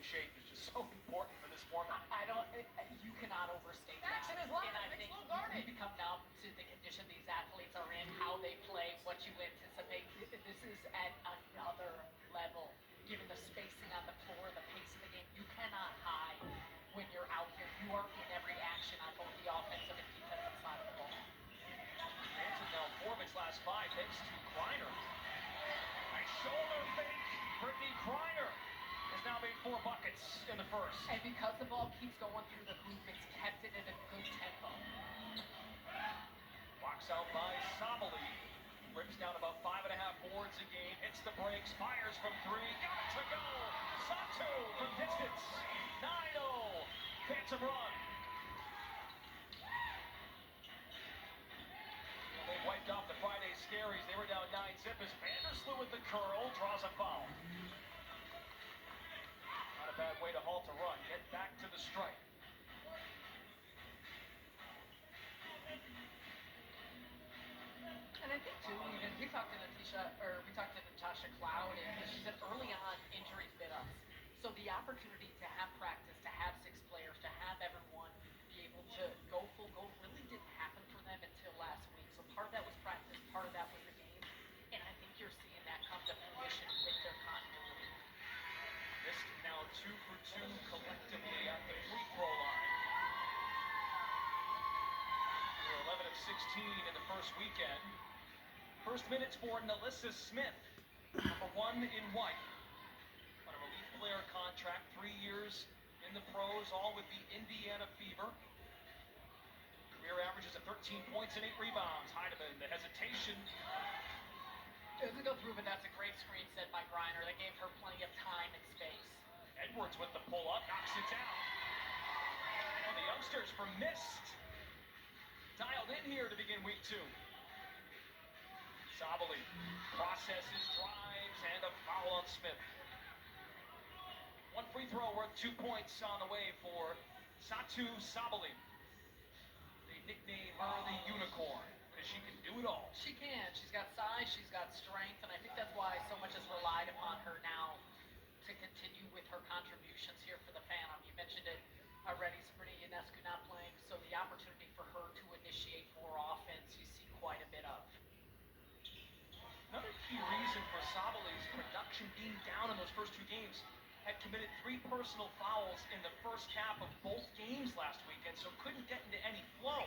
shape is just so important for this format. You cannot overstate that. Jackson is live. And I It's think low guarded. you become numb to the condition these athletes are in, how they play, what you anticipate. This is at another level. Given the spacing on the floor, the pace of the game, you cannot hide when you're out here. You are in every action on both the offensive and defensive side of the ball. Manson now 4 of its last 5 thanks to Kreiner. Nice shoulder fake. Brittany Kreiner has now made 4 buckets in the first. And because the ball keeps going through the hoop, it's kept it at a good tempo. Box out by Sabali. Rips down about 5.5 boards a game. Hits the brakes. Fires from 3. Got it to go. Satu from distance. 9-0. Phantom run. Well, they wiped off the Friday Scaries. They were down 9-zip as Vandersloot with the curl draws a foul. Not a bad way to halt a run. Get back to the strike. And I think too, even we talked to Natasha Cloud, and she said early on injuries bit us. So the opportunity to have practice, to have 6 players, to have everyone be able to go full go really didn't happen for them until last week. So part of that was practice, part of that was the game, and I think you're seeing that come to fruition with their continuity. Missed now 2 for 2 collectively at the free throw line. They were 11 of 16 in the first weekend. First minutes for Nalissa Smith, number 1 in white. On a relief player contract, 3 years in the pros, all with the Indiana Fever. Career averages of 13 points and 8 rebounds. Heidemann, the hesitation. Doesn't go through, but that's a great screen set by Greiner. That gave her plenty of time and space. Edwards with the pull-up, knocks it down. And the youngsters from Mist dialed in here to begin week 2. Sabali processes, drives, and a foul on Smith. 1 free throw worth 2 points on the way for Satu Sabali. They nickname her the Unicorn because she can do it all. She can. She's got size, she's got strength, and I think that's why so much is relied upon her now to continue with her contributions here for the Phantom. You mentioned it already, Sabrina Ionescu not playing, so the opportunity for her to initiate more offense you see quite a bit of. Another key reason for Sabali's production being down in those first 2 games, had committed 3 personal fouls in the first half of both games last weekend, so couldn't get into any flow.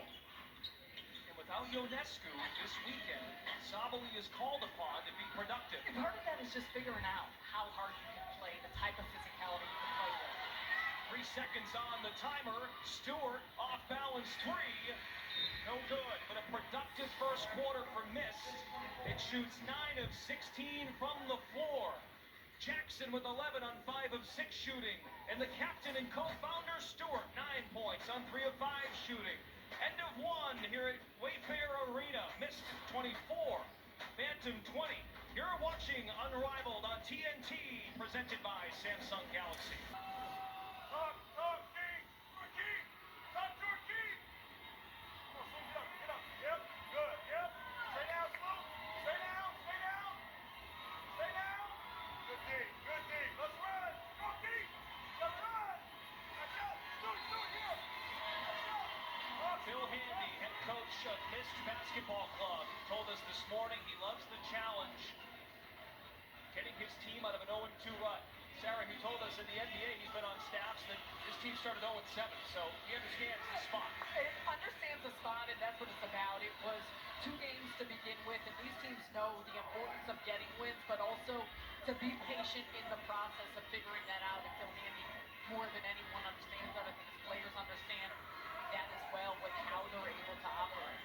And without Ionescu this weekend, Sabali is called upon to be productive. And part of that is just figuring out how hard you can play, the type of physicality you can play with. 3 seconds on the timer. Stewart off balance 3. No good, but a productive first quarter for Mist. It shoots 9 of 16 from the floor. Jackson with 11 on 5 of 6 shooting. And the captain and co-founder Stewart, 9 points on 3 of 5 shooting. End of 1 here at Wayfair Arena. Mist 24, Phantom 20. You're watching Unrivaled on TNT, presented by Samsung Galaxy. Phil Handy, head coach of Mist Basketball Club, told us this morning he loves the challenge, getting his team out of an 0-2 rut. Sarah, who told us in the NBA he's been on staffs that his team started 0-7, so he understands the spot. It understands the spot, and that's what it's about. It was 2 games to begin with, and these teams know the importance of getting wins, but also to be patient in the process of figuring that out. And Phil Handy, more than anyone, understands that. I think his players understand that as well with how they're able to operate.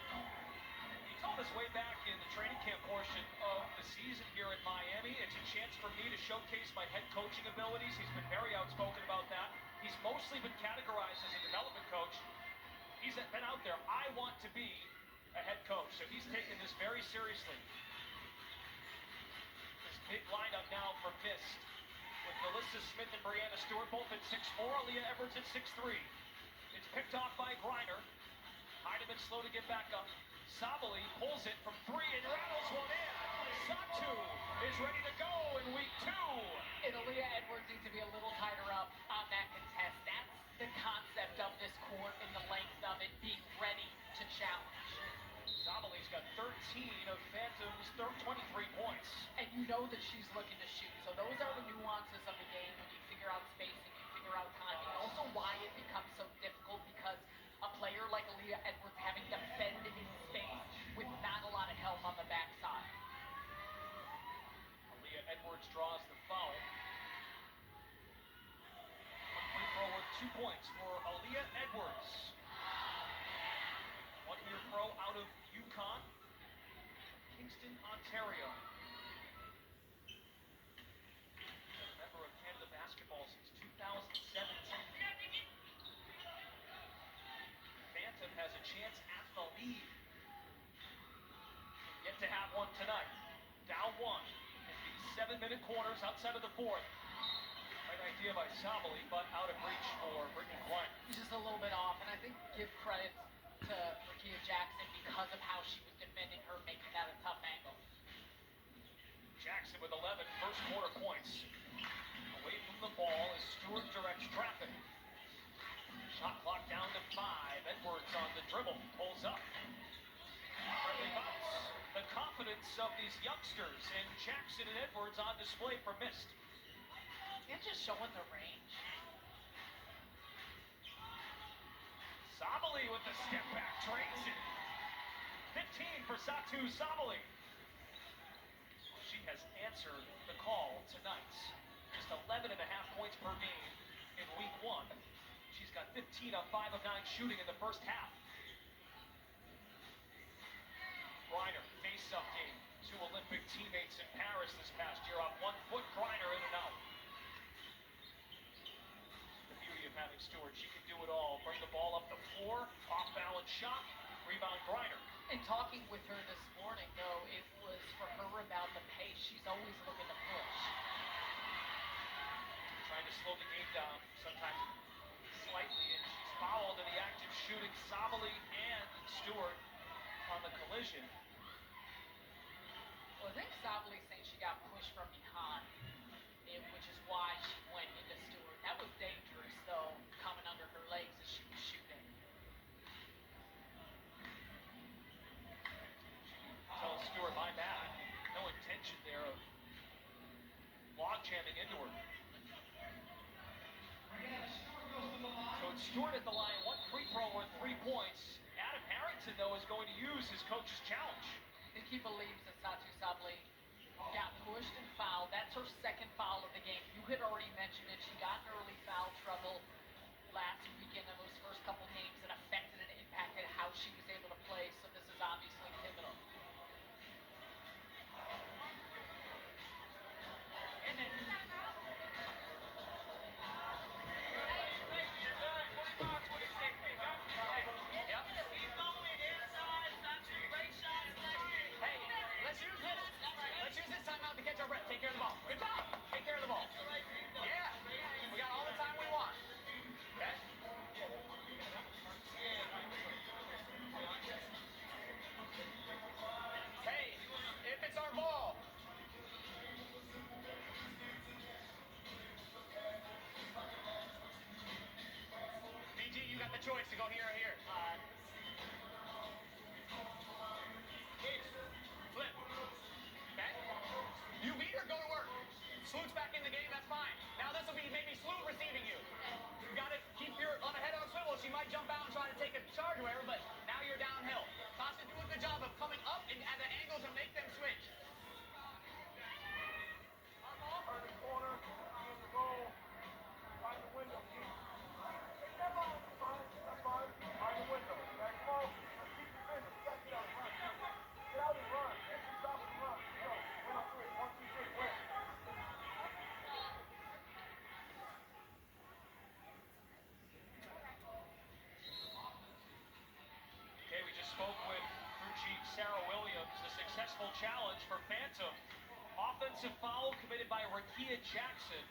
He told us way back in the training camp portion of the season here in Miami, it's a chance for me to showcase my head coaching abilities. He's been very outspoken about that. He's mostly been categorized as a development coach. He's been out there, I want to be a head coach, so he's taking this very seriously. This big lineup now for Mist, with Nalissa Smith and Brianna Stewart both at 6'4", Aaliyah Edwards at 6'3". It's picked off by Greiner. Heidemann slow to get back up. Sabali pulls it from 3 and rattles one in. Satu is is ready to go in week 2. And Aaliyah Edwards needs to be a little tighter up on that contest. That's the concept of this court and the length of it, being ready to challenge. Sabali's got 13 of Phantom's 23 points. And you know that she's looking to shoot. So those are the nuances of the game when you figure out spacing, you figure out timing. Also why it becomes so difficult, because a player like Aaliyah Edwards having to defend in space with not a lot of help on the backside. Aaliyah Edwards draws the foul. One free throw worth 2 points for Aaliyah Edwards. One-year pro out of UConn, Kingston, Ontario. A member of Canada basketball since 2017. Phantom has a chance at the lead. Yet to have one tonight. Down one in the 7-minute quarters outside of the fourth. Right idea by Sabali, but out of reach for Brittany Klein. He's just a little bit off, and I think give credit to Rakia Jackson because of how she was defending her, making that a tough angle. Jackson with 11 first quarter points. Away from the ball as Stewart directs traffic. Shot clock down to 5. Edwards on the dribble, pulls up. Friendly bounce. The confidence of these youngsters, and Jackson and Edwards on display for missed. And just showing the range. Sabali with the step back, drains it. 15 for Satu Sabali. She has answered the call tonight. Just 11.5 points per game in week 1. She's got 15 on 5 of 9 shooting in the first half. Griner, face-up game. 2 Olympic teammates in Paris this past year. On 1 foot, Griner in and out. The beauty of having Stewart, she can do it all. Bring the ball up the floor, off-balance shot, rebound Griner. And talking with her this morning, though, it was for her about the pace. She's always looking to push. Trying to slow the game down, sometimes slightly, and she's fouled in the act of shooting. Sabali and Stewart on the collision. Well, I think Sabali's saying she got pushed from behind, which is why she went into Stewart. That was dangerous, though, coming under her legs as she was shooting. Tells Stewart, my bad. No intention there of log jamming into her. So it's Stewart at the line, 1 free throw worth 3 points. Adam Harrington, though, is going to use his coach's challenge. And he believes that Satu Sabali got pushed and fouled. That's her second foul of the game. You had already mentioned it. She got in early foul trouble last weekend in those first couple games that affected and impacted how she was able to play. So this is obviously pivotal. And then take care of the ball. Good job. Take care of the ball. Yeah. We got all the time we want. Okay? Hey, if it's our ball. BG, you got the choice to go here or here. Flip. Okay? You beat her, go to work. Sloot's back in the game, that's fine. Now this will be maybe Sloot receiving you. You got to keep your head on a swivel. She might jump out and try to take a charge or whatever, but now you're downhill. Tasha, do a good job of coming up and at the angle to make them switch. Turn the corner, in the goal, find the window. Take that ball, that's fine. Find the window. Back ball, let's keep defending. Get out and run. Get out and run. Stop and run. Go. Win on 3. 1, 2, 3, win. Okay, we just spoke with crew chief Sarah Williams. A successful challenge for Phantom. Offensive foul committed by Rakia Jackson.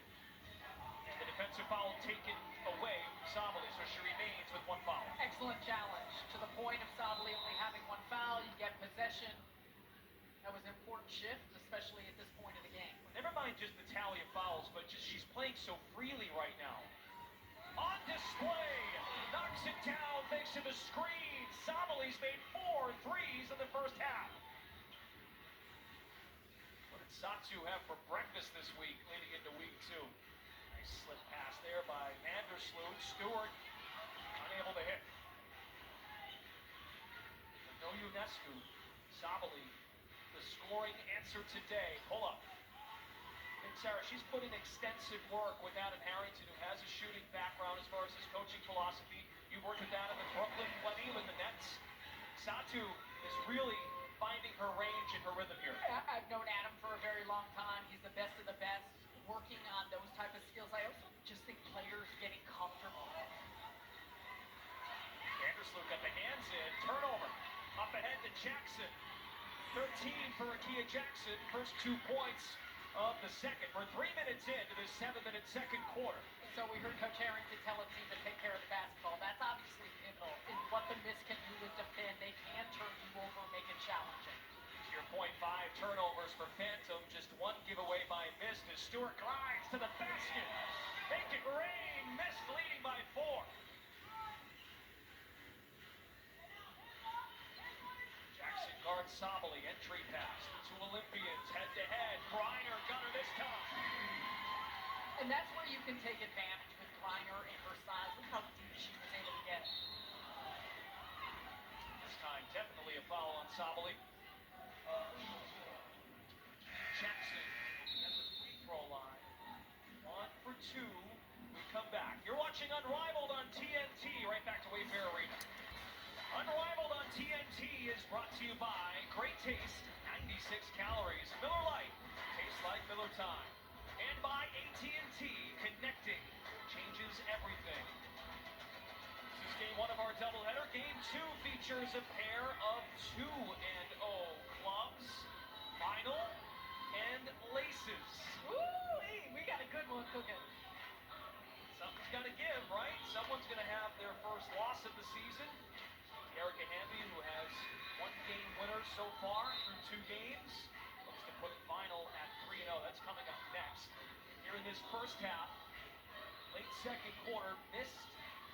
And the defensive foul taken away from Sabali, so she remains with 1 foul. Excellent challenge. To the point of Sabali only having 1 foul, you get possession. That was an important shift, especially at this point of the game. mind just the tally of fouls, but just she's playing so freely right now. On display, knocks it down thanks to the screen. Sabali's made 4 threes in the first half. What did Satu have for breakfast this week leading into week 2? Nice slip pass there by Vandersloot. Stewart unable to hit. But no Ionescu. Sabali, the scoring answer today. Pull up. And Sarah, she's put in extensive work with Adam Harrington, who has a shooting background as far as his coaching philosophy. You worked with Adam in Brooklyn plenty with the Nets. Satu is really finding her range and her rhythm here. I've known Adam for a very long time. He's the best of the best, working on those type of skills. I also just think players getting comfortable. Vandersloot got the hands in. Turnover. Up ahead to Jackson. 13 for Akia Jackson. First 2 points of the second. We're 3 minutes into this 7-minute second quarter. So we heard Coach Harrington tell a team to take care of the basketball. That's obviously pivotal. And what the Miss can do is defend. They can turn you over, make it challenging. To your point, 5 turnovers for Phantom. Just 1 giveaway by Miss as Stewart glides to the basket. Make it rain. Miss leading by 4. Jackson guards Sabali. Entry pass. 2 Olympians head-to-head. Griner got her this time. And that's where you can take advantage with Griner and her size. Look how deep she was able to get. This time, definitely a foul on Sabali. Jackson at the free throw line. 1 for 2. We come back. You're watching Unrivaled on TNT. Right back to Wayfair Arena. Unrivaled on TNT is brought to you by Great Taste, 96 calories. Miller Lite, tastes like Miller time. And by AT&T, connecting changes everything. This is game 1 of our doubleheader. Game 2 features a pair of 2-0 clubs, vinyl and laces. Woo! We got a good one cooking. Something's got to give, right? Someone's going to have their first loss of the season. Erica Hamby, who has 1 game winner so far through 2 games, looks to put final at 3-0. That's coming up next. Here in this first half, late second quarter, missed,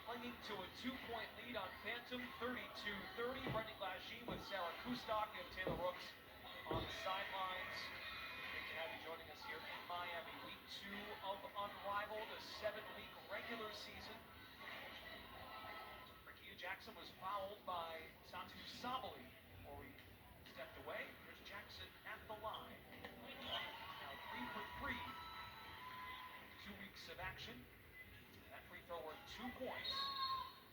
clinging to a 2-point lead on Phantom, 32-30. Brendan Lagey with Sarah Kustok and Taylor Rooks on the sidelines. Great to have you joining us here in Miami. Week 2 of Unrivaled, a 7-week regular season. Jackson was fouled by Satu Sabali before we stepped away. Here's Jackson at the line. Now 3 for 3. 2 weeks of action. That free throw worth 2 points.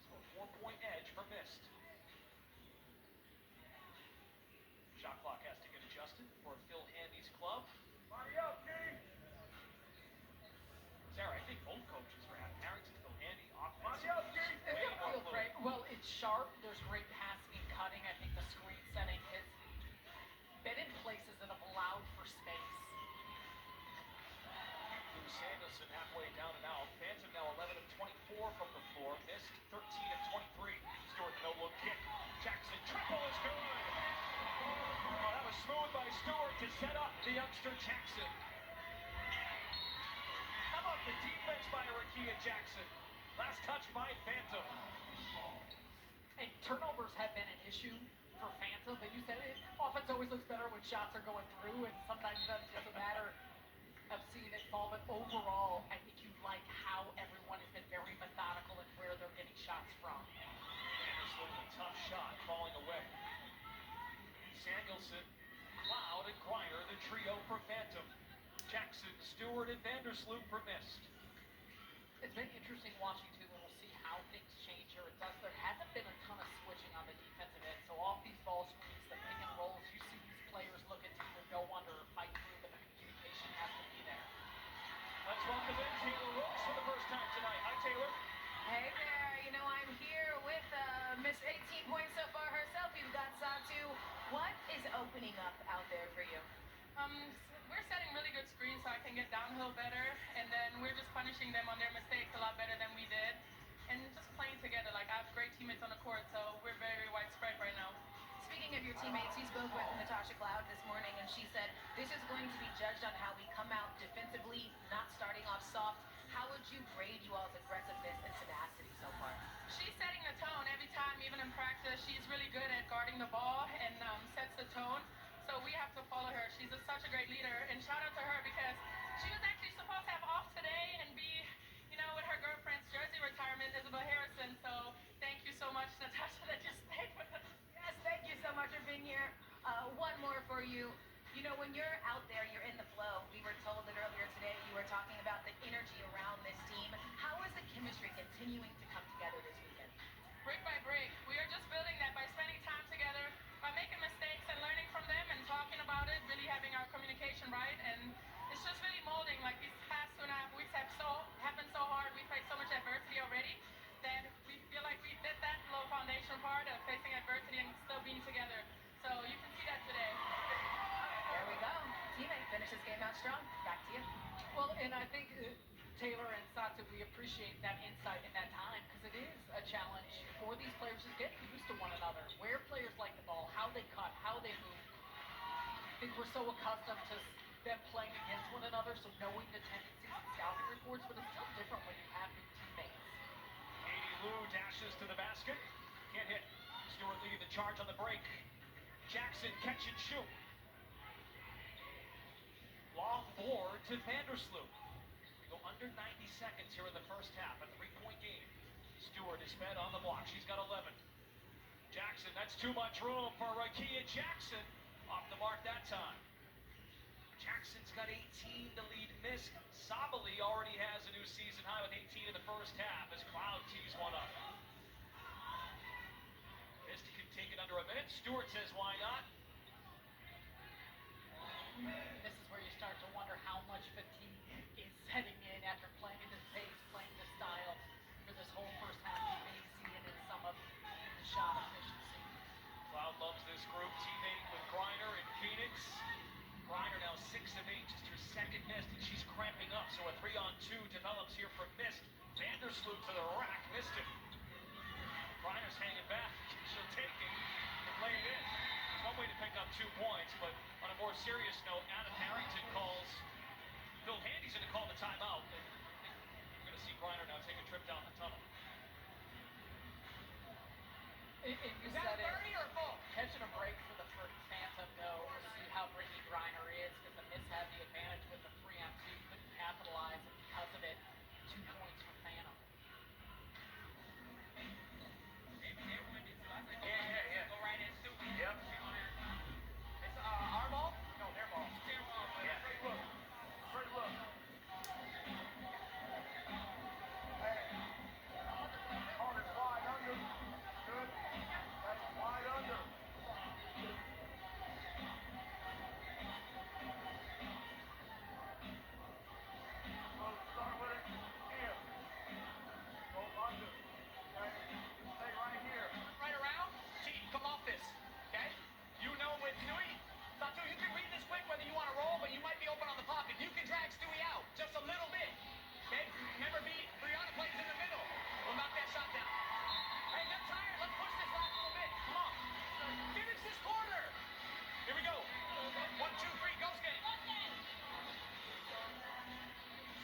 So a 4-point edge for missed. Shot clock has to get adjusted for Phil Handy's club. Body up, King. Sarah, I think both coaches for Adam Harrington, Phil Handy, Body up, offensive. King. It's gonna feel great. Well, it's sharp. There's great passing and cutting. I think the screen setting has been in places that have allowed for space. Lou Samuelson halfway down and out. Phantom now 11 of 24 from the floor. Missed 13 of 23. Stewart no look kick. Jackson triple is good. Oh, that was smooth by Stewart to set up the youngster Jackson. How about the defense by Rakia Jackson? Last touch by Phantom. And turnovers have been an issue for Phantom, but you said it. Offense always looks better when shots are going through, and sometimes that's just a matter of seeing it fall. But overall, I think you like how everyone has been very methodical in where they're getting shots from. Vandersloot with a tough shot falling away. Samuelson, Cloud, and Griner, the trio for Phantom. Jackson, Stewart, and Vandersloot for missed. It's been interesting watching too, and we'll see how things change here. There hasn't been a ton of switching on the defensive end, so off these ball screens, the pick and rolls, you see these players looking to either go under or fight through, but the communication has to be there. Let's welcome in Taylor Rooks for the first time tonight. Hi, Taylor. Hey there, you know I'm here with Miss 18 points so far herself. You've got Satu. What is opening up out there for you? We're setting really good screens so I can get downhill better, and then we're just punishing them on their mistakes a lot better than we did, and just playing together. Like, I have great teammates on the court, so we're very widespread right now. Speaking of your teammates, you spoke with Natasha Cloud this morning, and she said this is going to be judged on how we come out you grade you all's aggressiveness and tenacity so far? She's setting the tone every time, even in practice. She's really good at guarding the ball and sets the tone. So we have to follow her. She's such a great leader. And shout out to her because she was actually supposed to have off today and be, with her girlfriend's jersey retirement, Isabel Harrison. So thank you so much, Natasha, that just stayed with us. Yes, thank you so much for being here. One more for you. When you're out there, you're in the flow. We were told that earlier today you were talking about the energy around this team. How is the chemistry continuing to come together this weekend? Brick by brick. We are just building that by spending time together, by making mistakes and learning from them and talking about it, really having our communication right. And it's just really molding. Like these past 2.5 weeks have been so hard. We faced so much adversity already that we feel like we did that little foundation part of facing adversity and still being together. So you can see that today. There we go. Teammate finishes game out strong. Back to you. Well, and I think Taylor and Satu, we appreciate that insight and that time because it is a challenge for these players just getting used to one another, where players like the ball, how they cut, how they move. I think we're so accustomed to them playing against one another, so knowing the tendencies and scouting reports, but it's still different when you have new teammates. Katie Lou dashes to the basket. Can't hit. Stewart leading the charge on the break. Jackson catch and shoot. Long board to Vandersloot. We go under 90 seconds here in the first half. A 3-point game. Stewart is fed on the block. She's got 11. Jackson, that's too much room for Rakia Jackson. Off the mark that time. Jackson's got 18 to lead Miss. Sabali already has a new season high with 18 in the first half as Cloud tees one up. Mist can take it under a minute. Stewart says, why not? This is where you start to wonder how much fatigue is setting in after playing at this pace, playing this style for this whole first half. You may see it in some of the shot efficiency. Cloud loves this group, teammating with Griner in Phoenix. Griner now 6 of 8, just her second missed, and she's cramping up. So a 3-on-2 develops here for Mist. Vandersloot to the rack, missed it. Griner's hanging back. She'll take it and lay it in. It's one way to pick up 2 points, but on a more serious note, Adam Harrington calls. Phil Handy's going to call the timeout. And we're going to see Griner now take a trip down the tunnel. You said it, catching a break for the first Phantom, though, see how Brittany Griner is, because the Miss had the advantage with the 3-on-2, couldn't capitalize, and because of it, 2 points for Phantom. Yeah. Go right into it. Yep. It's our ball? No, their ball. Their ball. Yeah. Great look. Hey. Hard is wide under. Good. That's wide under. So start with it here. Go under. Okay? Stay right here. Right around. Team, come off this. Okay? You know with Stewie. Satu, you can read this quick whether you want to roll, but you might be open on the pocket. You can drag Stewie out just a little bit. Okay? Remember, Brianna plays in the middle. We'll knock that shot down. Hey, get tired. Let's push this last little bit. Come on. Finish this quarter. Here we go. 1, 2, 3, go skate.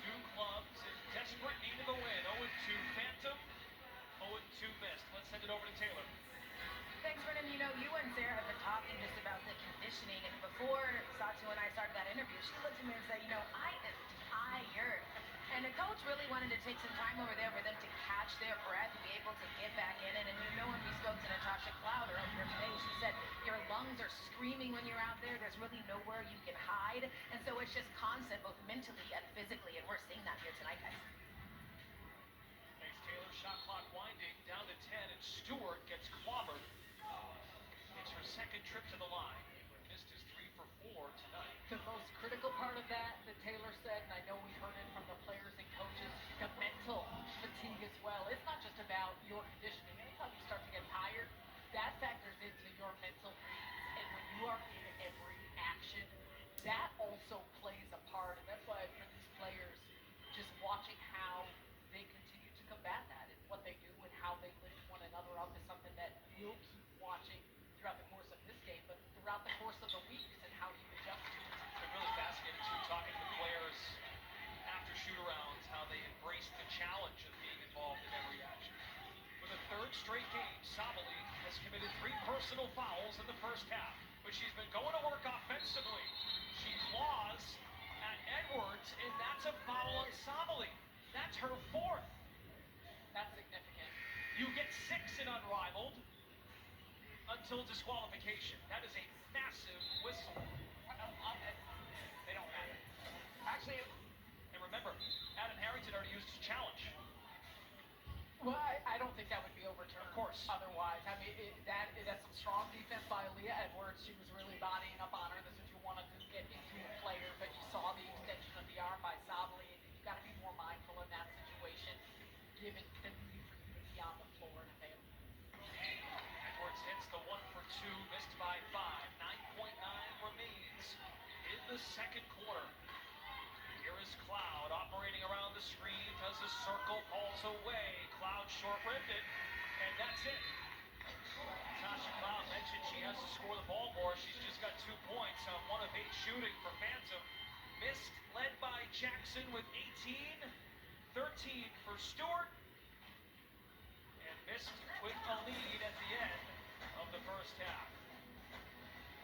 Two clubs in desperate need of a win. 0-2 Phantom, 0-2 Mist. Let's send it over to Taylor. Thanks, Brennan. You and Sarah have been talking just about the conditioning, and before Satu and I started that interview, she looked at me and said, I am tired. And the coach really wanted to take some time over there for them to catch their breath and be able to get back in it. And when we spoke to Natasha Cloud earlier today, she said, your lungs are screaming when you're out there. There's really nowhere you can hide. And so it's just constant, both mentally and physically, and we're seeing that here tonight, guys. Thanks, Taylor. Shot clock winding down to 10, and Stewart gets clobbered. It's her second trip to the line. Mist is 3 for 4 tonight. The most critical part of that Taylor said, and I know we heard it from the players and coaches, the mental fatigue as well. It's not just about your conditioning. Anytime you start to get tired, that factors into your mental needs. And when you are in every action, that also plays a part. And that's why for these players, just watching how they continue to combat that and what they do and how they lift one another up is something that we'll keep watching throughout the course of this game, but throughout the course of the weeks and how you adjust to it. It's been really fascinating too, talking to the players after shoot-arounds, how they embrace the has committed 3 personal fouls in the first half, but she's been going to work offensively. She claws at Edwards, and that's a foul on Sabali. That's her 4th. That's significant. You get 6 in Unrivaled until disqualification. That is a massive whistle. They don't have it. Actually, and remember, Adam Harrington already used his challenge. Well, I don't think that would be overturned. Of course. Otherwise, I mean, that's some strong defense by Leah Edwards. She was really bodying up on her. That's what you wanted to get into a player, but you saw the extension of the arm by Sabali, and you've got to be more mindful in that situation, given the need for you to be on the floor to fail. Edwards hits the 1 for 2, missed by 5. 9.9 remains in the second quarter. Here is Cloud operating around the screen, does a circle, falls away. Cloud short-ribbed it, and that's it. Tasha Cloud mentioned she has to score the ball more. She's just got 2 points on 1 of 8 shooting for Phantom. Missed, led by Jackson with 18, 13 for Stewart, and missed with a lead at the end of the first half.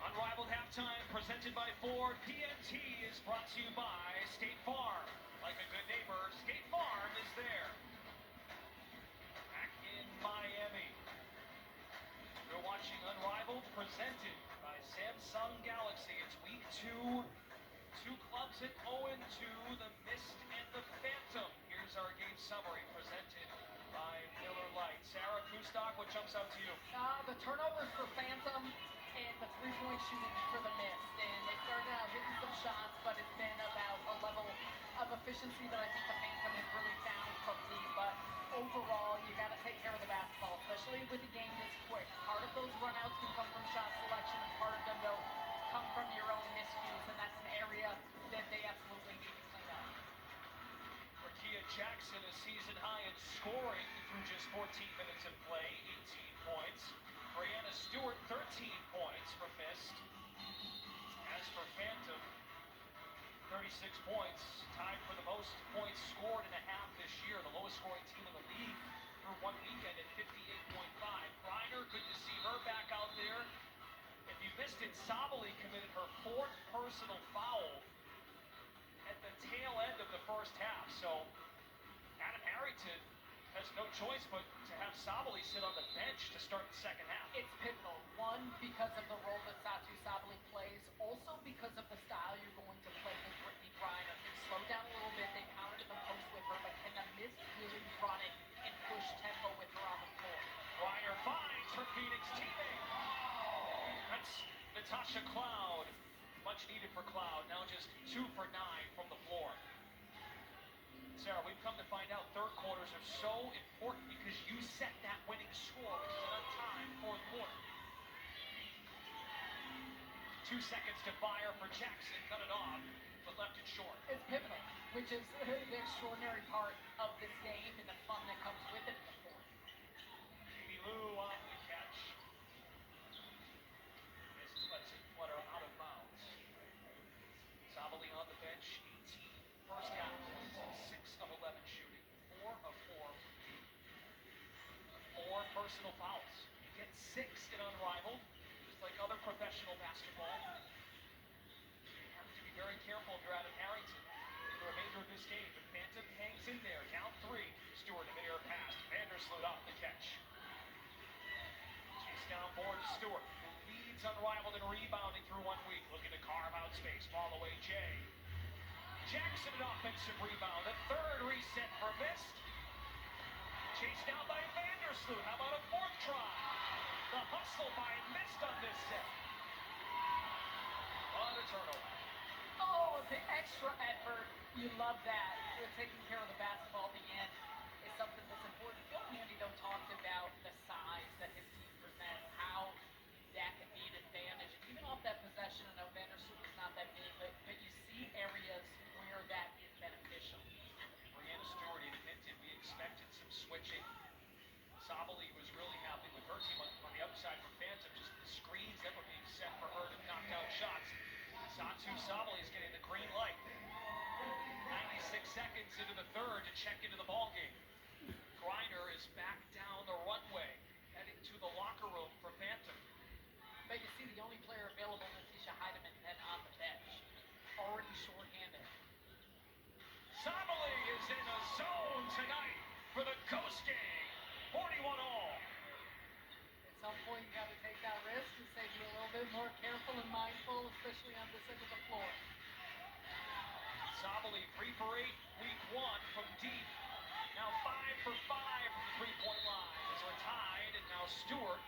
Unrivaled halftime presented by Ford. TNT is brought to you by State Farm. Like a good neighbor, State Farm is there. Back in Miami. You're watching Unrivaled presented by Samsung Galaxy. It's week 2. 2 clubs at 0-2, the Mist and the Phantom. Here's our game summary presented by Miller Lite. Sarah Kustok, what jumps out to you? The turnovers for Phantom and the 3-point shooting for the Mist. And they started out hitting some shots, but it's been about a level of efficiency that I think the Phantom has really found from deep. But overall, you got to take care of the basketball, especially with the game this quick. Part of those runouts can come from shot selection, and part of them will come from your own miscues, and that's an area that they absolutely need to clean up. Rakia Jackson, a season high in scoring through just 14 minutes of play, 18 points. Brianna Stewart, 13 points for Mist. As for Phantom, 36 points, tied for the most points scored in a half this year. The lowest scoring team in the league through 1 weekend at 58.5. Griner, good to see her back out there. If you missed it, Sabali committed her 4th personal foul at the tail end of the first half. So Adam Harrington has no choice but to have Sabali sit on the bench to start the second half. It's pivotal. One, because of the role that Satu Sabali plays. Also because of the style you're going to play with Brittany Griner. They slow down a little bit. They pounded the post with her, but can the Mist really run it and push tempo with her on the floor? Griner finds her Phoenix teammate. That's Natasha Cloud. Much needed for Cloud. Now just 2 for 9 from the floor. Sarah, we've come to find out third quarters are so important because you set that winning score, which is an untimed fourth quarter. 2 seconds to fire for Jackson. Cut it off, but left it short. It's pivotal, which is the extraordinary part of this game and the fun that comes with it in the fourth. Amy Lou on the catch. Mist lets it flutter out of bounds. Sabali on the bench, 18 first half points, 6 of 11 shooting, 4 of 4. 4 personal fouls. You get 6 in Unrivaled, just like other professional basketball. You have to be very careful if you're Adam Harrington in the remainder of this game. The Phantom hangs in there, down 3. Stewart in mid-air pass. Vandersloot off the catch. Chase down board to Stewart, who leads Unrivaled in rebounding through 1 week. Looking to carve out space. Fall away, Jay. Jackson an offensive rebound. A 3rd reset for Mist. Chased down by Vandersloot. How about a 4th try? The hustle by Mist on this set. On a turnover. Oh, the extra effort. You love that. You're taking care of the basketball at the end is something that's important. Phil Handy, though, talked about the size that his team presents, how that can be an advantage. And even off that possession, I know Vandersloot is not that big, but you see areas where that is beneficial. Brianna Stewart even hinted we expected some switching. Sabali was really happy with her team on the upside for Phantom. Just the screens that were being set for her to knock down shots. Satu Sabali is getting the green light. 96 seconds into the third to check into the ballgame. Griner is back down the runway, heading to the the locker room for Phantom. But you see the only player available, Natisha Heidemann, then on the bench. Already shorthanded. Sabali is in a zone tonight for the Coast Gang. 41 all. At some point, you got to take that risk and say be a little bit more careful and mindful, especially on this end of the floor. Sabali 3 for 8, week 1 from deep. Now 5 for 5 from the three-point line as we're tied, and now Stewart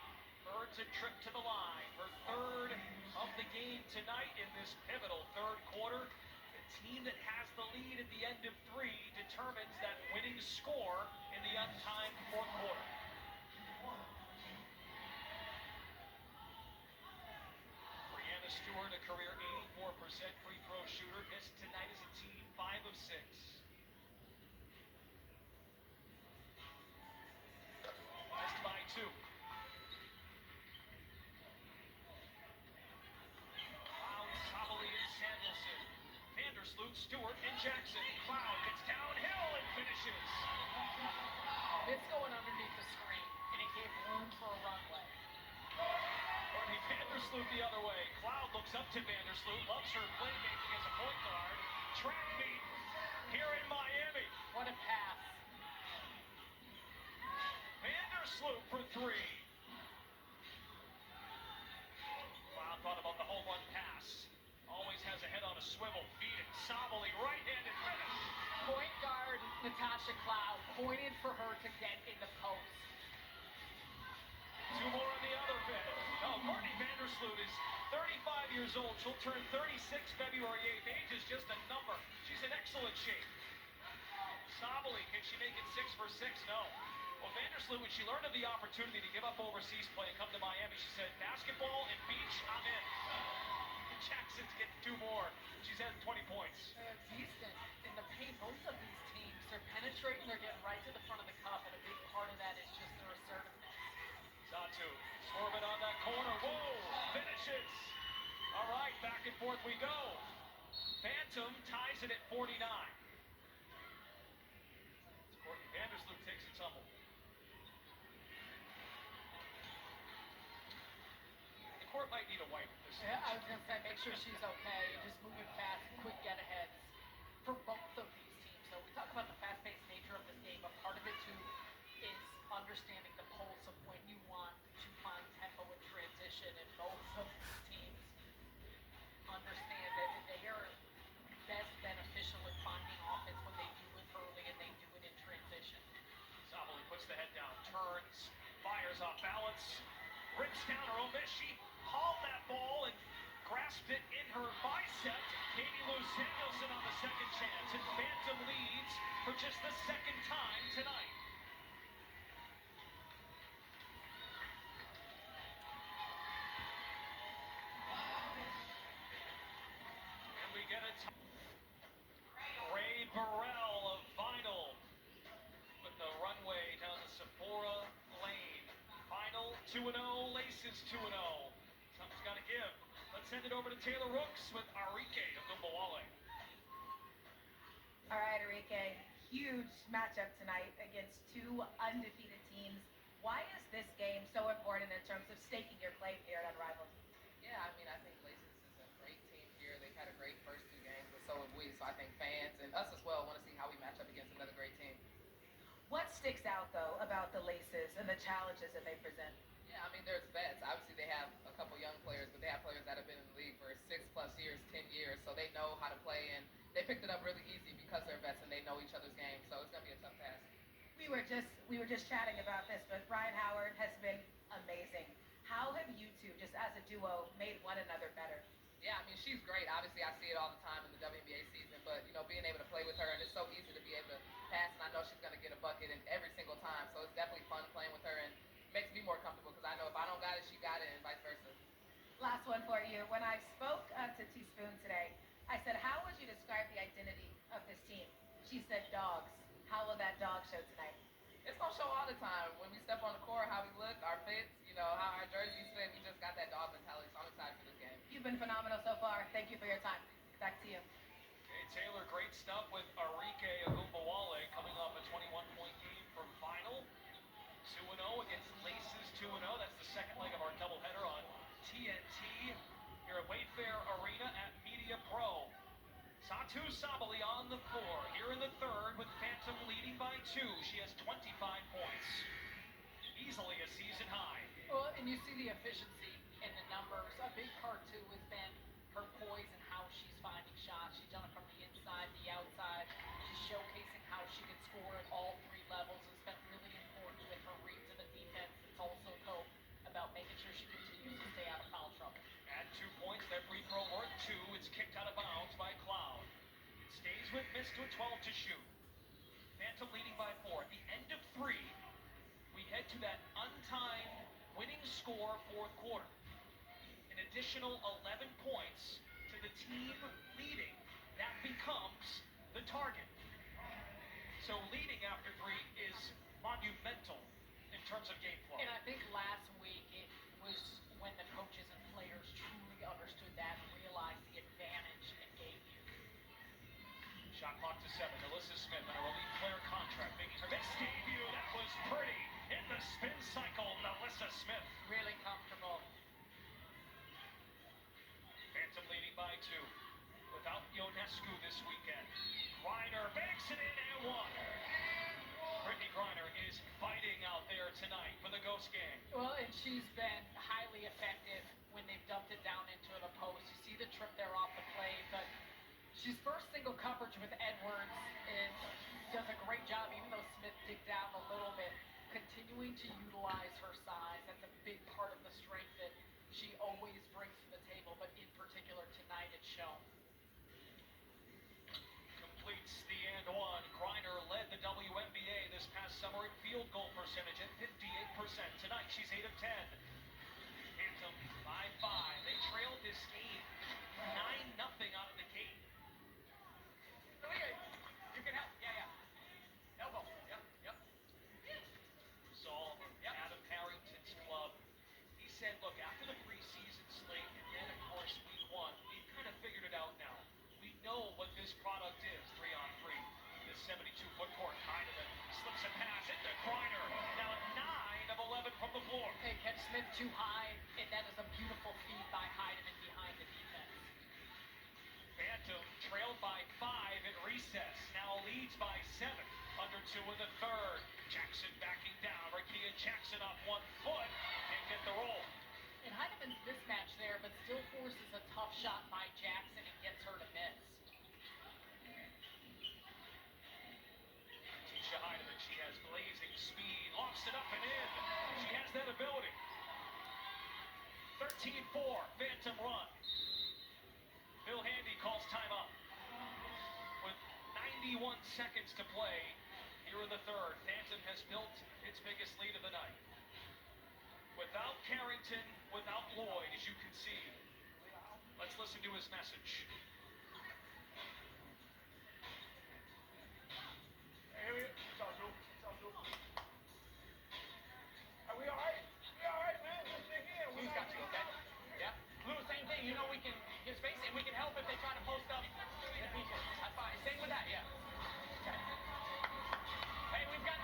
earns a trip to the line. Her third of the game tonight in this pivotal third quarter. The team that has the lead at the end of 3 determines that winning score in the untimed fourth quarter. Brianna Stewart, a career 84% free throw shooter, missed tonight as a team 5 of 6. Missed by 2. Cloud, Sabali, and Samuelson. Vandersloot, Stewart, and Jackson. Cloud gets downhill and finishes. It's going underneath the screen, and it gave room for a runway. Courtney Vandersloot the other way. Cloud looks up to Vandersloot, loves her playmaking as a point guard. Track meet here in Miami. What a pass. Vandersloot for 3. Cloud thought about the home run pass. Always has a head on a swivel. Feed it. Sabali, right-handed finish. Point guard Natasha Cloud pointed for her to get in the post. 2 more on the other bed. No, Courtney Vandersloot is 35 years old. She'll turn 36 February 8th. Age is just a number. She's in excellent shape. Sabali, can she make it 6 for 6? No. Well, Vandersloot, when she learned of the opportunity to give up overseas play and come to Miami, she said, basketball and beach, I'm in. Jackson's getting 2 more. She's had 20 points. They're decent in the paint. Both of these teams, they're penetrating, they're getting right to the front of the cup, and a big part of that is just their assertiveness. Zatu, swerving on that corner. Whoa, finishes. All right, back and forth we go. Phantom ties it at 49. Courtney Vandersloot takes a tumble. The court might need a wipe at this stage. Yeah, I was going to say, make sure she's okay. Just moving fast, quick get-aheads for both of these teams. So we talk about the fast-paced nature of this game, but part of it, too, is understanding the pulse of when you want to find tempo and transition. And both of these teams understand that they are best beneficial in finding offense when they do it early and they do it in transition. Sabali puts the head down, turns, fires off balance, rips down her own miss. She hauled that ball and grasped it in her bicep. Katie Lou Samuelson on the second chance, and Phantom leads for just the second time tonight. And we get a Ray Burrell of Vinyl with the runway down the Sephora Lane. Final 2-0, Laces 2-0. Something's got to give. Let's send it over to Taylor Rooks with Arike of Gumbawale. All right, Enrique, huge matchup tonight against 2 undefeated teams. Why is this game so important in terms of staking your claim here at Unrivaled? Yeah, I mean, I think Laces is a great team here. They've had a great first 2 games, but so have we. So I think fans and us as well want to see how we match up against another great team. What sticks out, though, about the Laces and the challenges that they present? Yeah, I mean, there's vets. Obviously, they have a couple young players, but they have players that have been in the league for 6+ years, 10 years, so they know how to play, and they picked it up really easy because they're vets and they know each other's game. So it's gonna be a tough task. We were just chatting about this, but Ryan Howard has been amazing. How have you two, just as a duo, made one another better? Yeah, I mean, she's great. Obviously, I see it all the time in the WNBA season, but, you know, being able to play with her, and it's so easy to be able to pass, and I know she's going to get a bucket in every single time, so it's definitely fun playing with her, and it makes me more comfortable, because I know if I don't got it, she got it, and vice versa. Last one for you. When I spoke to Teaspoon today, I said, how would you describe the identity of this team? She said dogs. How will that dog show tonight? It's going to show all the time. When we step on the court, how we look, our fits, you know, how our jerseys fit, we just got that dog mentality, so I'm excited for this game. You've been phenomenal so far. Thank you for your time. Back to you. Okay, Taylor, great stuff with Arike Agumbawale coming off a 21-point game from Final. 2-0 against Laces 2-0. That's the second leg of our doubleheader on TNT here at Wayfair Arena at Media Pro. Satu Sabali on the floor here in the third with Phantom leading by 2. She has 25 points. Easily a season high. Well, and you see the efficiency in the numbers. A big part, too, has been her poise and how she's finding shots. She's done it from the inside, the outside. She's showcasing how she can score at all three levels. It's been really important with her reads of the defense. It's also, though, about making sure she continues to stay out of foul trouble. At 2 points, that free throw worth 2. It's kicked out of bounds by Cloud. It stays with Miss with 12 to shoot. Phantom leading by 4. At the end of 3, we head to that untimed winning score fourth quarter. An additional 11 points to the team leading. That becomes the target. So leading after 3 is monumental in terms of game flow. And I think last week it was when the coaches and players truly understood that and realized the advantage it gave you. Shot clock to 7. Alyssa Smith on a relief player contract making her best debut. That was pretty. In the spin cycle, Alyssa Smith. Really comfortable. Phantom leading by 2. Without Ionescu this weekend. Griner banks it in and 1. Brittany Griner is fighting out there tonight for the Ghost Gang. Well, and she's been highly effective when they've dumped it down into the post. You see the trip there off the play, but she's first single coverage with Edwards and does a great job, even though Smith digged down a little bit, continuing to utilize her size. That's a big part of the strength that she always brings to the table, but in particular tonight it's shown. Completes the and 1. Griner led the WNBA this past summer in field goal percentage at 58%. Tonight she's 8 of 10. Phantom by 5. They trailed this game 9-0 out of the gate. You can help. Yeah. Elbow. Yep. Saw Adam Harrington's club. He said, look, after the preseason slate and then, of course, week 1, we've kind of figured it out now. We know what this product is, 3-on-3. This 72-foot court. Heidemann slips a pass into Griner. Now 9 of 11 from the floor. Hey, catch Smith too high, and that is a beautiful feed by Heidemann behind the defense. Phantom trailed by 5 at recess. Now leads by 7. Under 2 in the third. Jackson backing down. Rakia Jackson off 1 foot. Can't get the roll. And Heidemann's mismatch there, but still forces a tough shot by Jackson and gets her to miss. Tisha Heidemann, she has blazing speed. Lofts it up and in. She has that ability. 13-4. Phantom run. Bill Handy calls timeout. With 91 seconds to play here in the third, Phantom has built its biggest lead of the night. Without Carrington, without Lloyd, as you can see. Let's listen to his message. Hey, are we all right? We all right, man. Let's dig in. Blue's got you, okay? Yeah. Blue, same thing. You know we can give space and we can help if they try to post up in the feature. That's fine. Same with that, yeah. Okay. Hey, we've got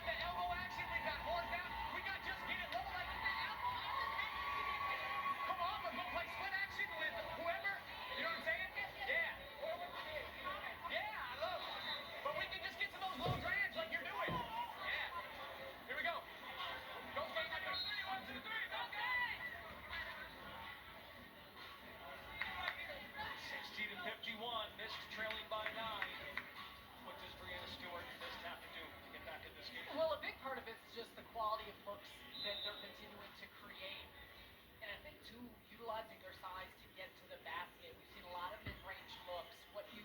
the elbow action. We've got horns down. We got just get it low like that elbow. Come on, we'll go play split action with whoever. You know what I'm saying? Yeah. Yeah, look. But we can just get to those low drags like you're doing. Yeah. Here we go. Go, Kate. 1, 2, 3. Okay. 60-51. Missed trailing by 9. What does Brianna Stewart have to do to get back in this game? Well, a big part of it's just the quality of looks that they're continuing to create. And I think, too, utilizing their size to get to the basket. We've seen a lot of mid-range looks. What you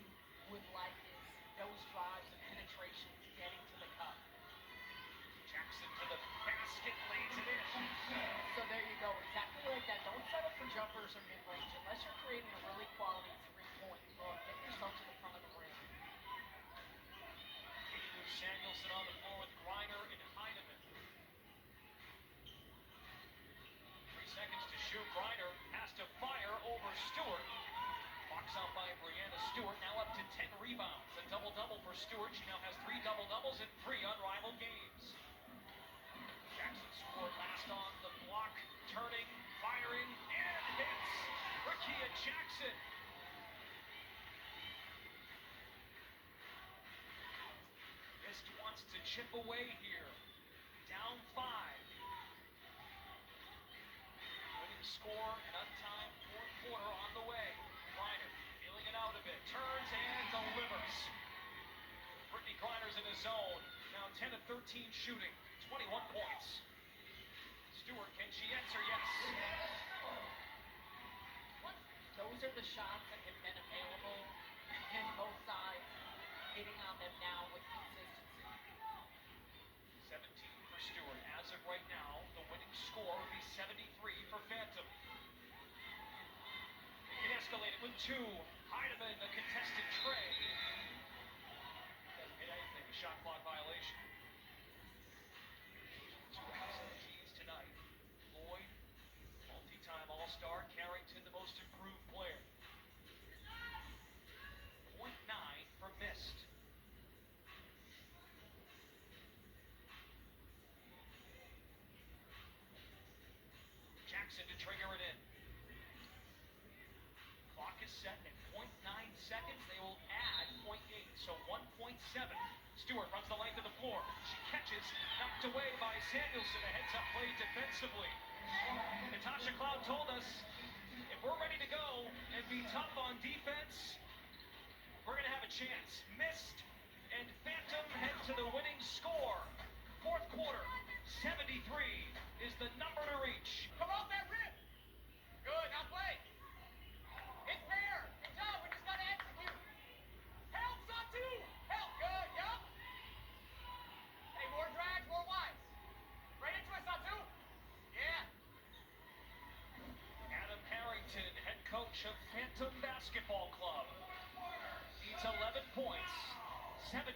would like is those drives and penetrations getting to the cup. Jackson to the basket, lays it in. So there you go. Exactly like that. Don't settle for jumpers or mid-range. Unless you're creating a really quality three-point look, get yourself to the front of the rim. Samuelson on the floor with Griner and Heidemann. 3 seconds to shoot. Griner has to fire over Stewart. Box out by Brianna Stewart. Now up to 10 rebounds. A double-double for Stewart. She now has 3 double-doubles in 3 unrivaled games. Jackson scored last on the block, turning, firing, and hits. Rakia Jackson. Mist wants to chip away here. Down 5. Winning score, an untimed fourth quarter on the way. Griner feeling it out a bit. Turns and delivers. Brittany Griner's in his zone. Now 10 of 13 shooting. 21 points. Stewart, can she answer? Yes. Those are the shots that have been available in both sides, hitting on them now with consistency. 17 for Stewart. As of right now, the winning score would be 73 for Phantom. It escalated with 2. Heidemann, the contested tray. Doesn't hit anything. A shot clock violation. 2 absentees tonight. Lloyd, multi-time All-Star. Carrington, the most improved player. 0.9 for Mist. Jackson to trigger it in. Clock is set at 0.9 seconds. They will add 0.8, so 1.7. Stewart runs the length of the floor. She catches, knocked away by Samuelson. A heads-up play defensively. Natasha Cloud told us, if we're ready to go and be tough on defense, we're going to have a chance. Mist and Phantom head to the winning score. Fourth quarter, 73 is the number to reach. Come off that rip. Good, now play. It's fair. Good job. We just got to execute. Help, Satu. Help. Good. Yup. Hey, more drags, more wides. Right into it, Satu. Yeah. Adam Harrington, head coach of Phantom Basketball Club. Needs 11 points. 73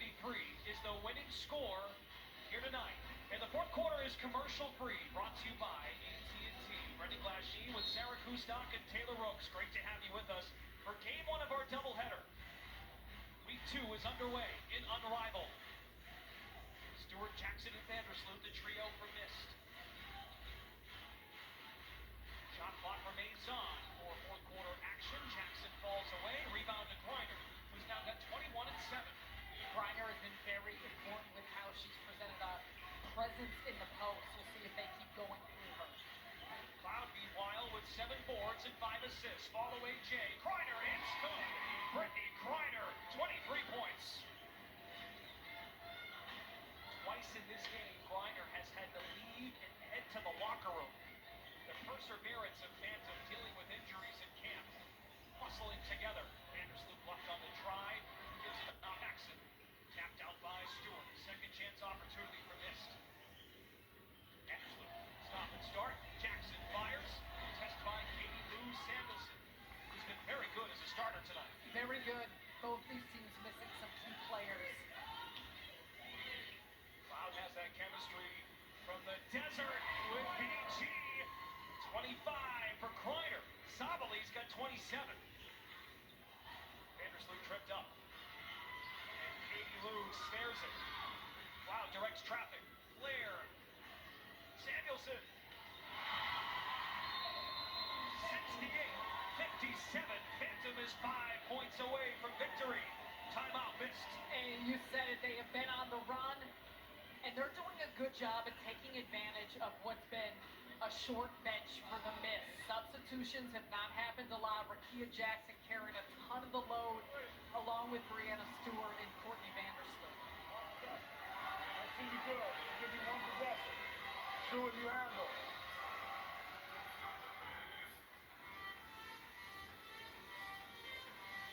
is the winning score here tonight. And the fourth quarter is commercial-free, brought to you by TNT. Brendan Glasheen with Sarah Kustok and Taylor Rooks. Great to have you with us for Game 1 of our doubleheader. Week 2 is underway in Unrivaled. Stewart, Jackson, and Vandersloot, the trio for Mist. Shot clock remains on for fourth quarter action. Jackson falls away. Rebound to Griner, who's now got 21 and 7. Griner has been very important with how she's presented a presence in the post. We'll see if they keep going through her. Cloud meanwhile with 7 boards and 5 assists. Fall away Jay. Griner, it's good. Brittany Griner, 23 points. Twice in this game, Griner has had to leave and head to the locker room. The perseverance of Phantom dealing with injuries in camp. Muscling together. Vandersloot blocked on the drive. Gives it to Jackson. Tapped out by Stewart. Second chance opportunity for Mist. Vandersloot. Stop and start. Jackson fires. Test by Katie Lou Samuelson, who's been very good as a starter tonight. Very good. Both these teams missing some key players. Cloud has that chemistry from the desert with BG. 25 for Griner. Sabali's got 27. Vandersloot tripped up. And Katie Lou snares it. Cloud directs traffic. Flair. Samuelson. 68-57. Phantom is 5 points away from victory. Timeout Mist. And you said it, they have been on the run, and they're doing a good job at taking advantage of what's been a short bench for the Mist. Substitutions have not happened a lot. Rakia Jackson carrying a ton of the load, along with Brianna Stewart and Courtney Vandersloot. That's pretty good. I'll give you one possession. Stewart, you handle.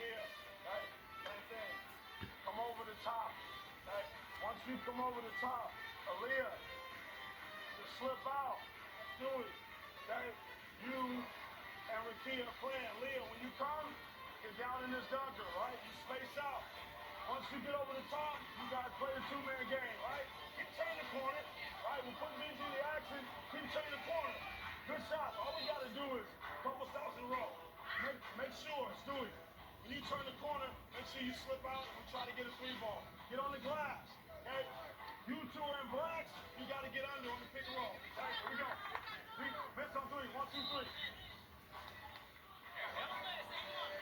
Here, right? Same thing. Come over the top. Right? Once you come over the top, Aaliyah, just slip out. Stewart, okay? You and Rakia playing. Leah, when you come, get down in this dunker, right? You space out. Once you get over the top, you guys play the two-man game, right? Keep turning the corner, right? We'll put BG in the action. Keep turning the corner. Good shot. All we got to do is a couple stops in a row. Make sure, Stewie, when you turn the corner, make sure you slip out and try to get a 3 ball. Get on the glass, okay? You two are in blacks. You got to get under on the pick and roll. All right, here we go. Miss on three. 1, 2, 3.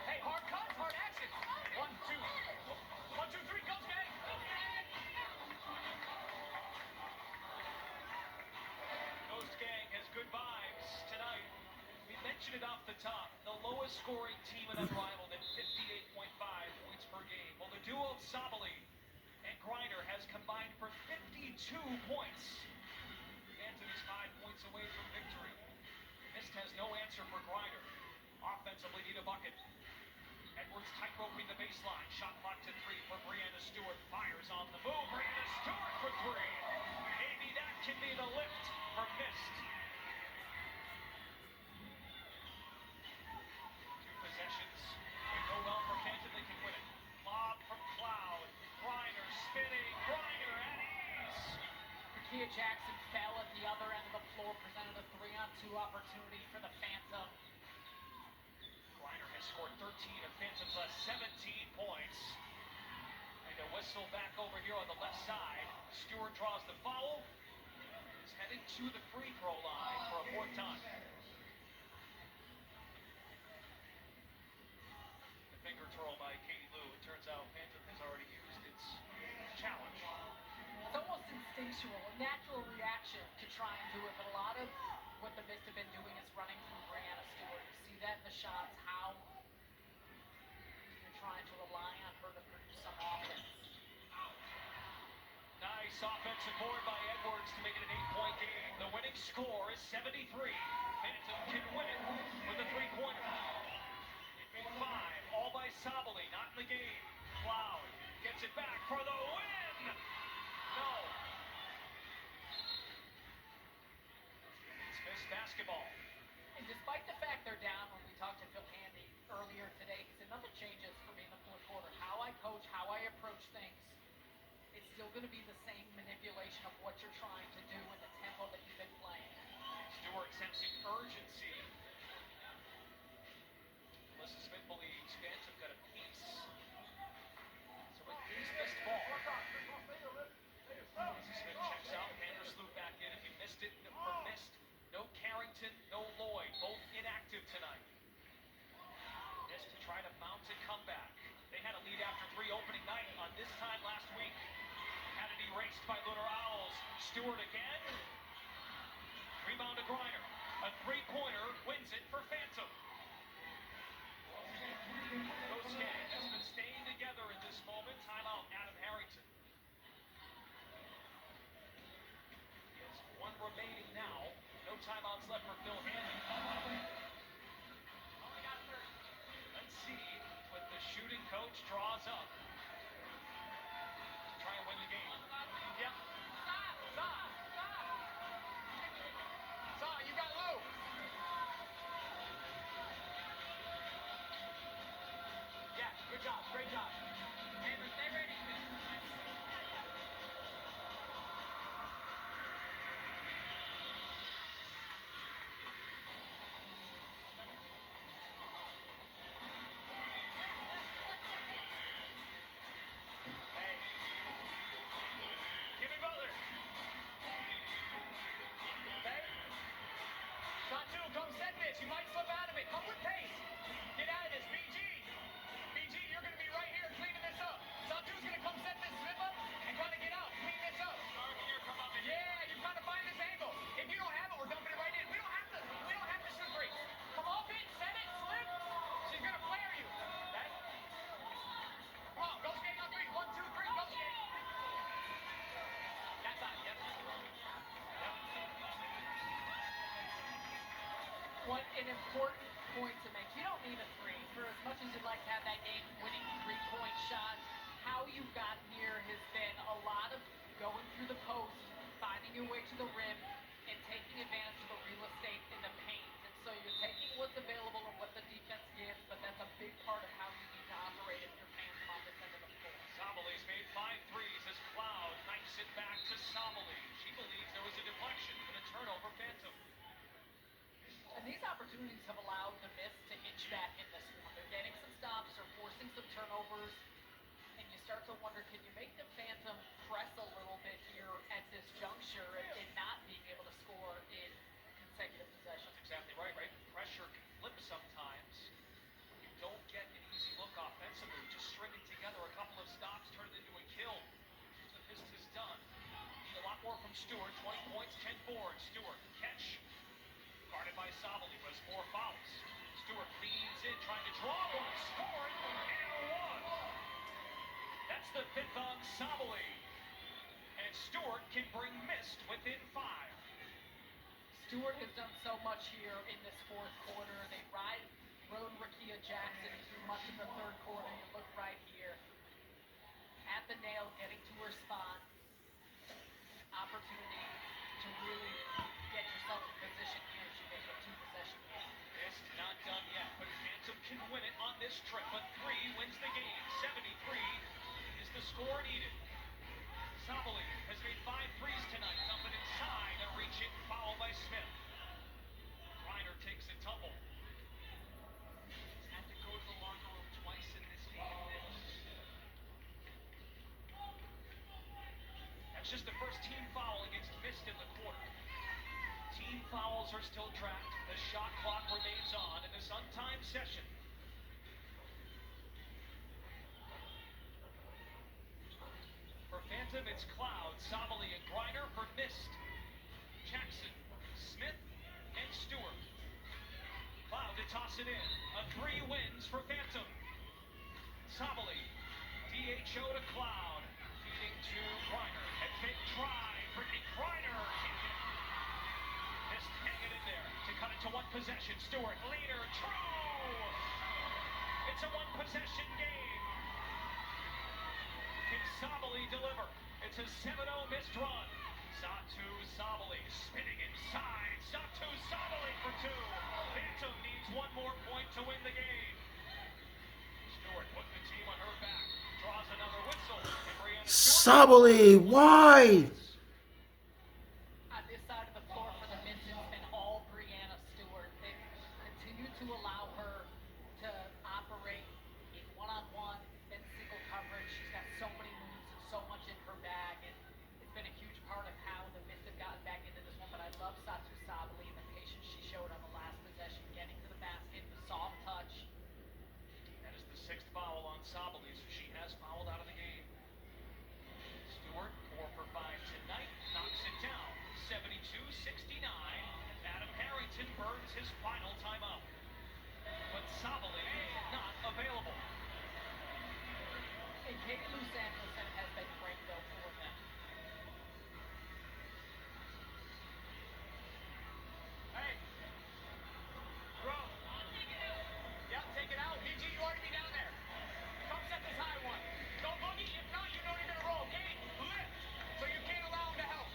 Hey, hard cuts, hard action. 1, 2. 1, 2, 3, go, gang. Ghost Gang has good vibes tonight. We mentioned it off the top. The lowest scoring team in Unrivaled at 58.5 points per game. Well, the duo of Sabali and Griner has combined for 52 points. Anthony's 5 points away from victory. Mist has no answer for Griner. Offensively need a bucket. Edwards tightroping the baseline. Shot clock to 3 for Brianna Stewart. Fires on the move. Brianna Stewart for 3. Maybe that can be the lift for Mist. 2 possessions. They go well for Phantom. They can win it. Lob from Cloud. Griner spinning. Griner at ease. Kia Jackson fell at the other end of the floor, presented a 3-on-2 opportunity for the Phantom. Griner has scored 13 of Phantom's last 17 points. And a whistle back over here on the left side. Stewart draws the foul. Is heading to the free throw line for a 4th time. The finger twirl by Katie Lou. It turns out Phantom has already used its challenge. It's almost instinctual, a natural reaction to try and do it, but a lot of what the Mist have been doing is running through Brianna Stewart. You see that in the shots, how you're trying to rely on her to produce some offense. Nice offensive board by Edwards to make it an 8-point game. The winning score is 73. Phantom can win it with a 3-pointer. It made 5, all by Sabali, not in the game. Cloud gets it back for the win. No. It's Mist basketball. And despite the fact they're down, when we talked to Phil Handy earlier today, he said nothing changes for me in the 4th quarter. How I coach, how I approach things, it's still going to be the same manipulation of what you're trying to do and the tempo that you've been playing. Stewart sensing urgency. Melissa Smith believes Phantom got a piece. So it is Mist ball. Melissa Smith checks out. Vandersloot back in. If you missed it, for Mist, no Carrington, no Lloyd. Both inactive tonight. Mist to try to mount a comeback. They had a lead after 3 opening night on this time last week. Had it erased by Lunar Owls. Stewart again. Rebound to Griner. A 3-pointer wins it for Phantom. Ghost Gang has been staying together in this moment. Timeout, Adam Harrington. He has 1 remaining now. No timeouts left for Phil Handy. Let's see what the shooting coach draws up to try and win the game. Yep. Saw, you got Lou. Yeah, good job, great job. Amber, stay ready. Hey. Give me Butler. Okay? Shot 2, come set this. You might slip out of it. Come with pace. Get out of this. BG. BG, you're going to be right here cleaning this up. Shot 2's going to come set this slip up and try to get out. Clean this up. Yeah, you're trying to find this angle. If you don't have it, we're dumping it right in. We don't have to shoot free. Come off it, set it, slip. She's going to flare you. Okay? Come on, Ghost Gang on 3. 1, 2, 3, Ghost Gang. That side, yep. What an important point to make. You don't need a 3. For as much as you'd like to have that game-winning 3-point shot, how you've gotten here has been a lot of going through the post, finding your way to the rim, and taking advantage of the real estate in the paint. And so you're taking what's available and what the defense gives, but that's a big part of how you need to operate if you're Phantom on this end of the floor. Sabali's made 5 threes as Cloud knifes it back to Sabali. She believes there was a deflection, but a turnover Phantom. And these opportunities have allowed the Mist to inch back in this one. They're getting some stops, they're forcing some turnovers, and you start to wonder, can you make the Phantom press a little bit here pressure and not being able to score in consecutive possessions. That's exactly right, right? Pressure can flip sometimes. You don't get an easy look offensively. Just stringing together a couple of stops, turn it into a kill. That's what Mist has done. Need a lot more from Stewart. 20 points, 10 boards. Stewart, catch. Guarded by Sabali, who has 4 fouls. Stewart leans in, trying to draw one, scoring, and one. That's the 5th on Sabali. And Stewart can bring Mist within 5. Stewart has done so much here in this fourth quarter. They rode Rakia Jackson through much of the third quarter. You look right here at the nail, getting to her spot. Opportunity to really get yourself in position here. She makes a 2-possession game. Mist not done yet, but Phantom can win it on this trip. But 3 wins the game. 73 is the score needed. Sabali has made 5 threes tonight, dumping inside, a reaching foul by Smith. Reiner takes a tumble. He's had to go to the locker room twice in this game. That's just the first team foul against Mist in the quarter. Team fouls are still tracked. The shot clock remains on in this untimed session. For Phantom, it's Cloud, Sabali, and Griner. For Mist, Jackson, Smith, and Stewart. Cloud to toss it in. A 3 wins for Phantom. Sabali, DHO to Cloud. Feeding to Griner. Head fake drive. Brittany Griner. Mist hanging in there to cut it to 1 possession. Stewart, leader, true. It's a 1-possession game. Can Sabali deliver? It's a 7-0 Mist run. Satu Sabali spinning inside. Satu Sabali for 2. Phantom needs 1 more point to win the game. Stewart putting the team on her back. Draws another whistle. And Brianna Sabali, why? On this side of the floor for the Mist, it's been all Brianna Stewart. They continue to allow her to operate in one-on-one, then single coverage. She's got so many moves and so much in her bag, and it's been a huge part of how the Mist have gotten back into this one. But I love Satu Sabali and the patience she showed on the last possession, getting to the basket, the soft touch. That is the 6th foul on Sabali, so she has fouled out of the game. Stewart, 4 for 5 tonight, knocks it down. 72-69. Adam Harrington burns his final timeout. But Sabali not available. And Katie Lou Samuelson has been great though for them. Hey. Bro. Yep, take it out. BG, you already be down there. Come set this high one. Don't boogie. If not, you know you're going to roll. Okay? Lift. So you can't allow him to help.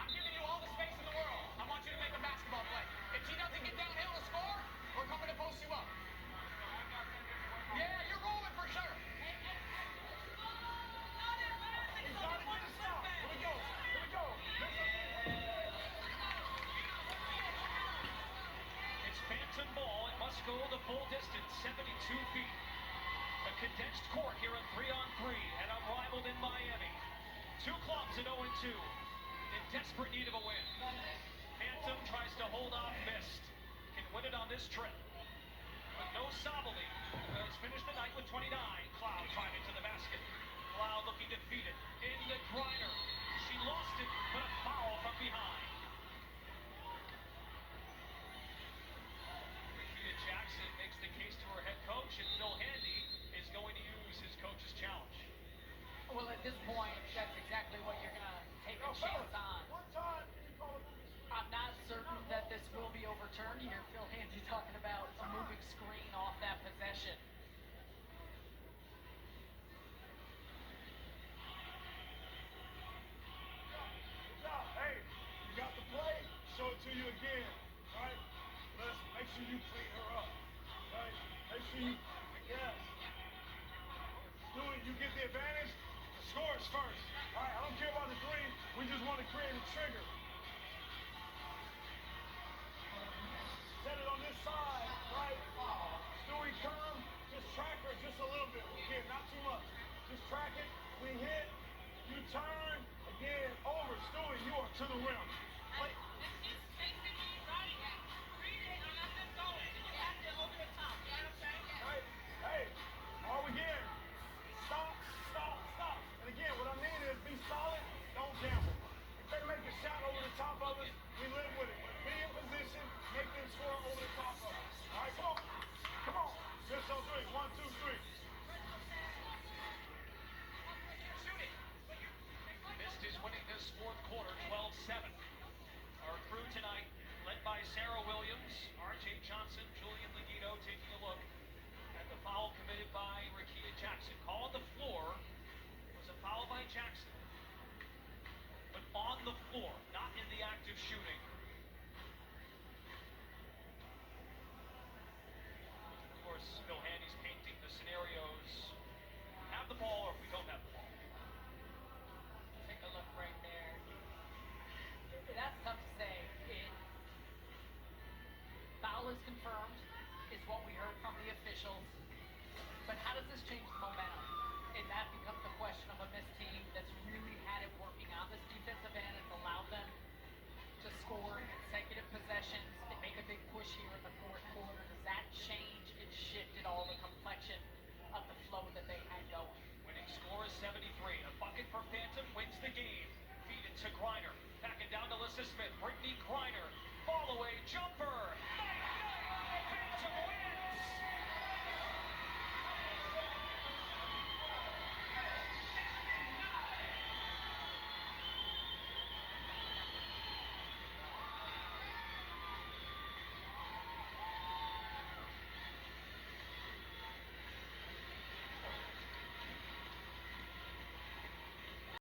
I'm giving you all the space in the world. I want you to make a basketball play. If he doesn't get downhill to score, we're coming to post you up. Yeah, you're rolling for sure. He's got to get a stop. Here we go. Here we go. It's Phantom ball. It must go the full distance, 72 feet. A condensed court here in 3-on-3 and Unrivaled in Miami. 2 clubs at 0-2 in desperate need of a win. Phantom tries to hold off Mist. Can win it on this trip. But no Sabali, who has finished the night with 29. Cloud driving to the basket. Cloud looking to feed it into Griner. She lost it, but a foul from behind. Rakia Jackson makes the case to her head coach, and Phil Handy is going to use his coach's challenge. Well, at this point, that's exactly what you're going to take a chance on. One time, you call a movie screen. I'm not certain that this will be overturned here. Phil Handy talking about a moving screen off that possession. Good job. Hey, you got the play. Show it to you again. Right? Let's make sure you clean her up. Right? Make sure you. Yes. Do it. You get the advantage. The score is first. All right. I don't care about the 3. We just want to create a trigger. Set it on this side. Right? Stewie, come. Just track her just a little bit. Again, not too much. Just track it. We hit. You turn. Again. Over. Stewie, you are to the rim.